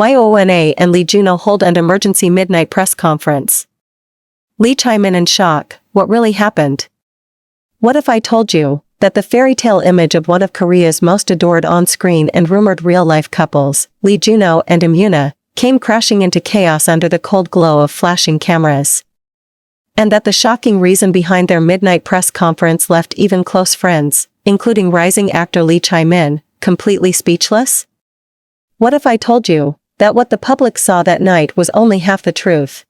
Yoona and Lee Junho hold an emergency midnight press conference. Lee Chae Min in shock, what really happened? What if I told you that the fairy tale image of one of Korea's most adored on-screen and rumored real-life couples, Lee Junho and Im Yoona, came crashing into chaos under the cold glow of flashing cameras? And that the shocking reason behind their midnight press conference left even close friends, including rising actor Lee Chae Min, completely speechless? What if I told you that what the public saw that night was only half the truth?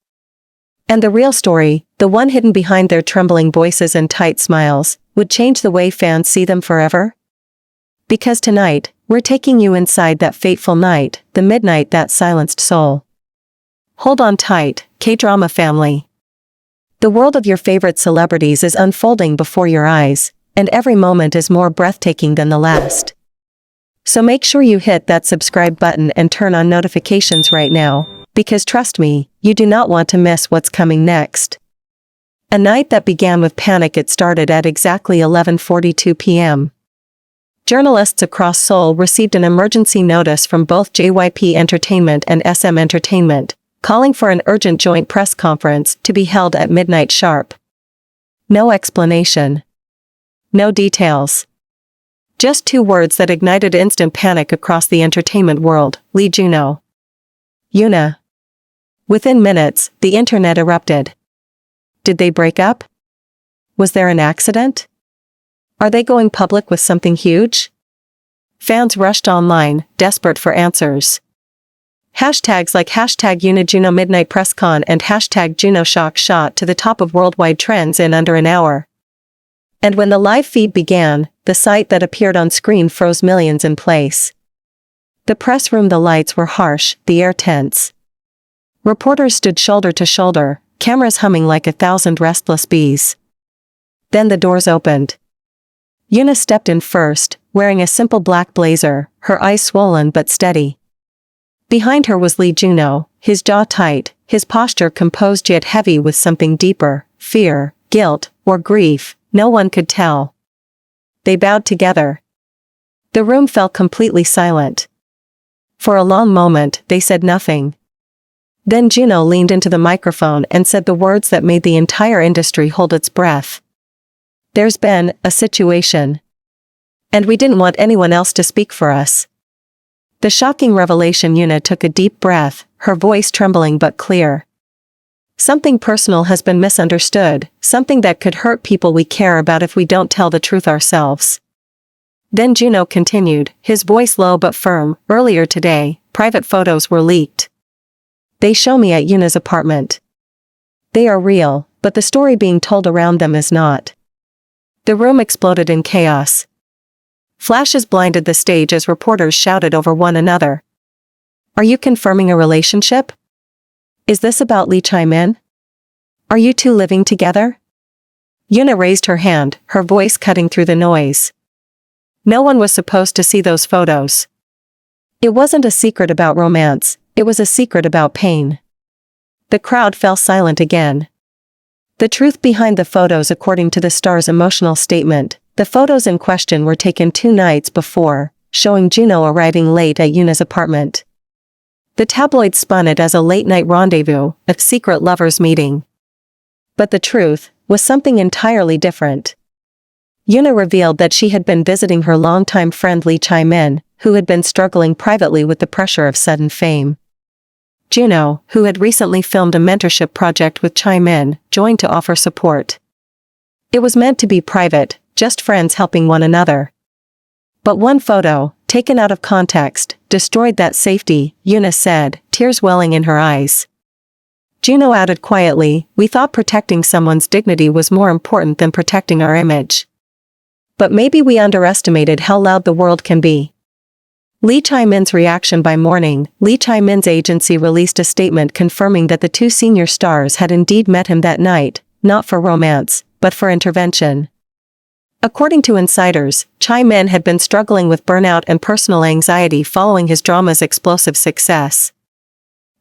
And the real story, the one hidden behind their trembling voices and tight smiles, would change the way fans see them forever? Because tonight, we're taking you inside that fateful night, the midnight that silenced Seoul. Hold on tight, K-drama family. The world of your favorite celebrities is unfolding before your eyes, and every moment is more breathtaking than the last. So make sure you hit that subscribe button and turn on notifications right now, because trust me, you do not want to miss what's coming next. A night that began with panic. It started at exactly 11:42 p.m. Journalists across Seoul received an emergency notice from both JYP Entertainment and SM Entertainment, calling for an urgent joint press conference to be held at midnight sharp. No explanation. No details. Just two words that ignited instant panic across the entertainment world: Lee Junho. Yoona. Within minutes, the internet erupted. Did they break up? Was there an accident? Are they going public with something huge? Fans rushed online, desperate for answers. Hashtags like #Yoona Junho Midnight PressCon and #Junho Shock shot to the top of worldwide trends in under an hour. And when the live feed began, the sight that appeared on screen froze millions in place. The press room, the lights were harsh, the air tense. Reporters stood shoulder to shoulder, cameras humming like 1,000 restless bees. Then the doors opened. Yoona stepped in first, wearing a simple black blazer, her eyes swollen but steady. Behind her was Lee Junho, his jaw tight, his posture composed yet heavy with something deeper, fear, guilt, or grief, no one could tell. They bowed together. The room fell completely silent. For a long moment, they said nothing. Then Junho leaned into the microphone and said the words that made the entire industry hold its breath. There's been a situation. And we didn't want anyone else to speak for us. The shocking revelation. Yoona took a deep breath, her voice trembling but clear. Something personal has been misunderstood, something that could hurt people we care about if we don't tell the truth ourselves. Then Junho continued, his voice low but firm, earlier today, private photos were leaked. They show me at Yoona's apartment. They are real, but the story being told around them is not. The room exploded in chaos. Flashes blinded the stage as reporters shouted over one another. Are you confirming a relationship? Is this about Lee Chae Min? Are you two living together? Yoona raised her hand, her voice cutting through the noise. No one was supposed to see those photos. It wasn't a secret about romance, it was a secret about pain. The crowd fell silent again. The truth behind the photos. According to the star's emotional statement, the photos in question were taken 2 nights before, showing Junho arriving late at Yoona's apartment. The tabloids spun it as a late-night rendezvous, a secret lovers' meeting. But the truth was something entirely different. Yoona revealed that she had been visiting her longtime friend Lee Chae Min, who had been struggling privately with the pressure of sudden fame. Junho, who had recently filmed a mentorship project with Chae Min, joined to offer support. It was meant to be private, just friends helping one another. But one photo, taken out of context, destroyed that safety, Yoona said, tears welling in her eyes. Junho added quietly, we thought protecting someone's dignity was more important than protecting our image. But maybe we underestimated how loud the world can be. Lee Chae Min's reaction. By morning, Lee Chae Min's agency released a statement confirming that the two senior stars had indeed met him that night, not for romance, but for intervention. According to insiders, Chae Min had been struggling with burnout and personal anxiety following his drama's explosive success.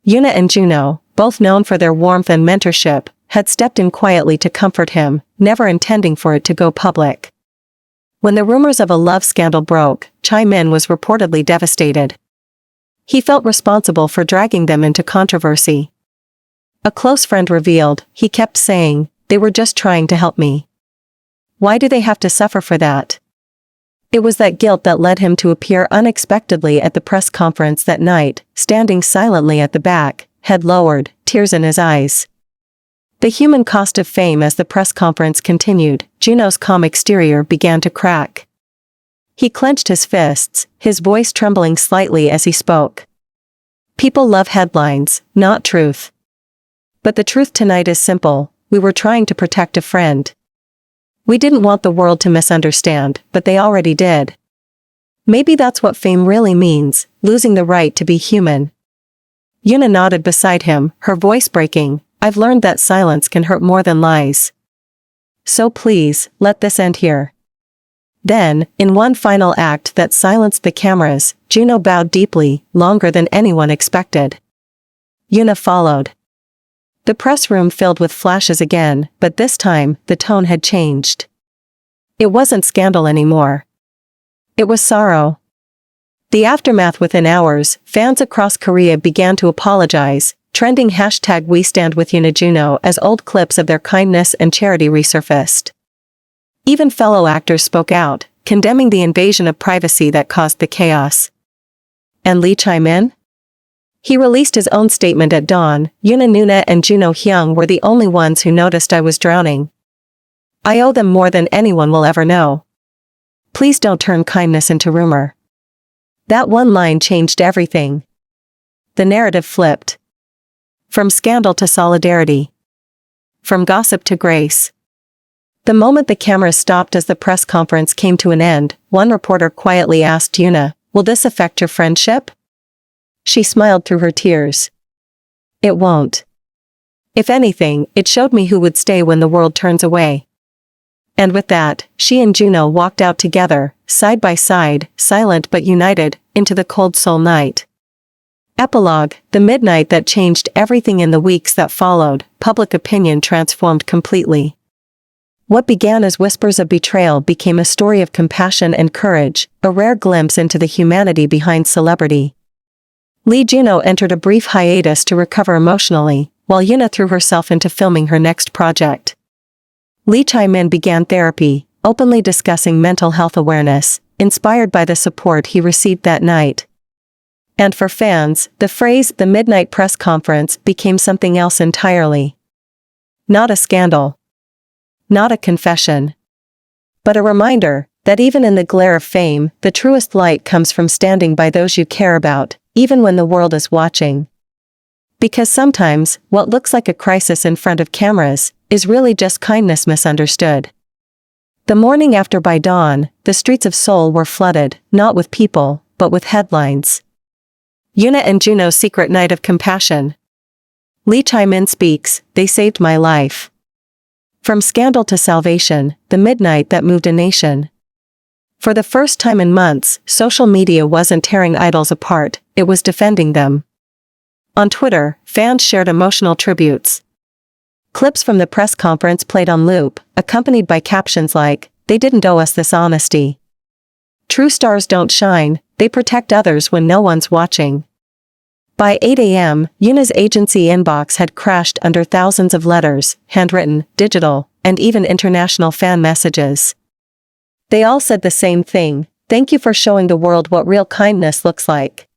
Yoona and Junho, both known for their warmth and mentorship, had stepped in quietly to comfort him, never intending for it to go public. When the rumors of a love scandal broke, Chae Min was reportedly devastated. He felt responsible for dragging them into controversy. A close friend revealed, he kept saying, "They were just trying to help me. Why do they have to suffer for that?" It was that guilt that led him to appear unexpectedly at the press conference that night, standing silently at the back, head lowered, tears in his eyes. The human cost of fame. As the press conference continued, Junho's calm exterior began to crack. He clenched his fists, his voice trembling slightly as he spoke. "People love headlines, not truth. But the truth tonight is simple: we were trying to protect a friend. We didn't want the world to misunderstand, but they already did. Maybe that's what fame really means, losing the right to be human." Yoona nodded beside him, her voice breaking. "I've learned that silence can hurt more than lies. So please, let this end here." Then, in one final act that silenced the cameras, Junho bowed deeply, longer than anyone expected. Yoona followed. The press room filled with flashes again, but this time, the tone had changed. It wasn't scandal anymore. It was sorrow. The aftermath. Within hours, fans across Korea began to apologize, trending #WeStandWithYoona as old clips of their kindness and charity resurfaced. Even fellow actors spoke out, condemning the invasion of privacy that caused the chaos. And Lee Chae Min? He released his own statement at dawn. "Yoona and Junho Hyung were the only ones who noticed I was drowning. I owe them more than anyone will ever know. Please don't turn kindness into rumor." That one line changed everything. The narrative flipped. From scandal to solidarity. From gossip to grace. The moment the cameras stopped as the press conference came to an end, one reporter quietly asked Yoona, "Will this affect your friendship?" She smiled through her tears. "It won't. If anything, it showed me who would stay when the world turns away." And with that, she and Junho walked out together, side by side, silent but united, into the cold Seoul night. Epilogue: the midnight that changed everything. In the weeks that followed, public opinion transformed completely. What began as whispers of betrayal became a story of compassion and courage, a rare glimpse into the humanity behind celebrity. Lee Junho entered a brief hiatus to recover emotionally, while Yoona threw herself into filming her next project. Lee Chae Min began therapy, openly discussing mental health awareness, inspired by the support he received that night. And for fans, the phrase "the midnight press conference" became something else entirely. Not a scandal. Not a confession. But a reminder that even in the glare of fame, the truest light comes from standing by those you care about, even when the world is watching. Because sometimes, what looks like a crisis in front of cameras, is really just kindness misunderstood. The morning after, by dawn, the streets of Seoul were flooded, not with people, but with headlines. Yoona and Junho's secret night of compassion. Lee Chae Min speaks, "They saved my life." From scandal to salvation, the midnight that moved a nation. For the first time in months, social media wasn't tearing idols apart, it was defending them. On Twitter, fans shared emotional tributes. Clips from the press conference played on loop, accompanied by captions like, "They didn't owe us this honesty. True stars don't shine, they protect others when no one's watching." By 8 a.m., Yoona's agency inbox had crashed under thousands of letters, handwritten, digital, and even international fan messages. They all said the same thing: "Thank you for showing the world what real kindness looks like."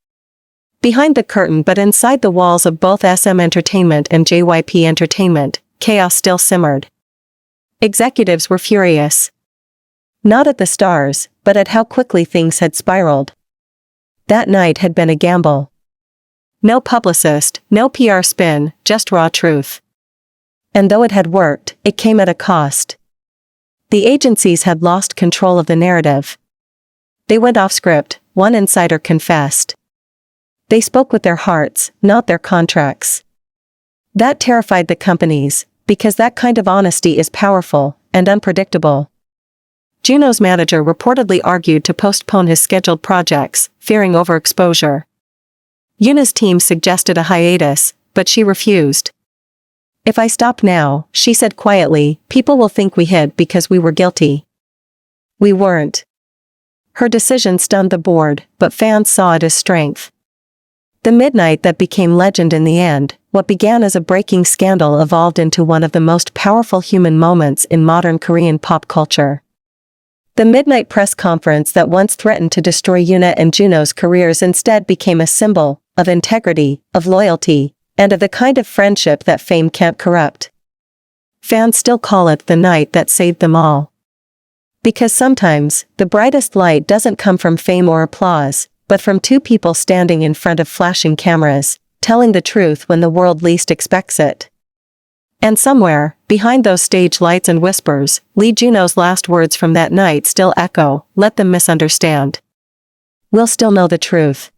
Behind the curtain, but inside the walls of both SM Entertainment and JYP Entertainment, chaos still simmered. Executives were furious. Not at the stars, but at how quickly things had spiraled. That night had been a gamble. No publicist, no PR spin, just raw truth. And though it had worked, it came at a cost. The agencies had lost control of the narrative. They went off script, one insider confessed. They spoke with their hearts, not their contracts. That terrified the companies, because that kind of honesty is powerful and unpredictable. Junho's manager reportedly argued to postpone his scheduled projects, fearing overexposure. Yoona's team suggested a hiatus, but she refused. "If I stop now," she said quietly, "people will think we hid because we were guilty. We weren't." Her decision stunned the board, but fans saw it as strength. The midnight that became legend in the end, what began as a breaking scandal evolved into one of the most powerful human moments in modern Korean pop culture. The midnight press conference that once threatened to destroy Yoona and Junho's careers instead became a symbol of integrity, of loyalty, and of the kind of friendship that fame can't corrupt. Fans still call it the night that saved them all. Because sometimes, the brightest light doesn't come from fame or applause, but from two people standing in front of flashing cameras, telling the truth when the world least expects it. And somewhere, behind those stage lights and whispers, Lee Junho's last words from that night still echo, "Let them misunderstand. We'll still know the truth."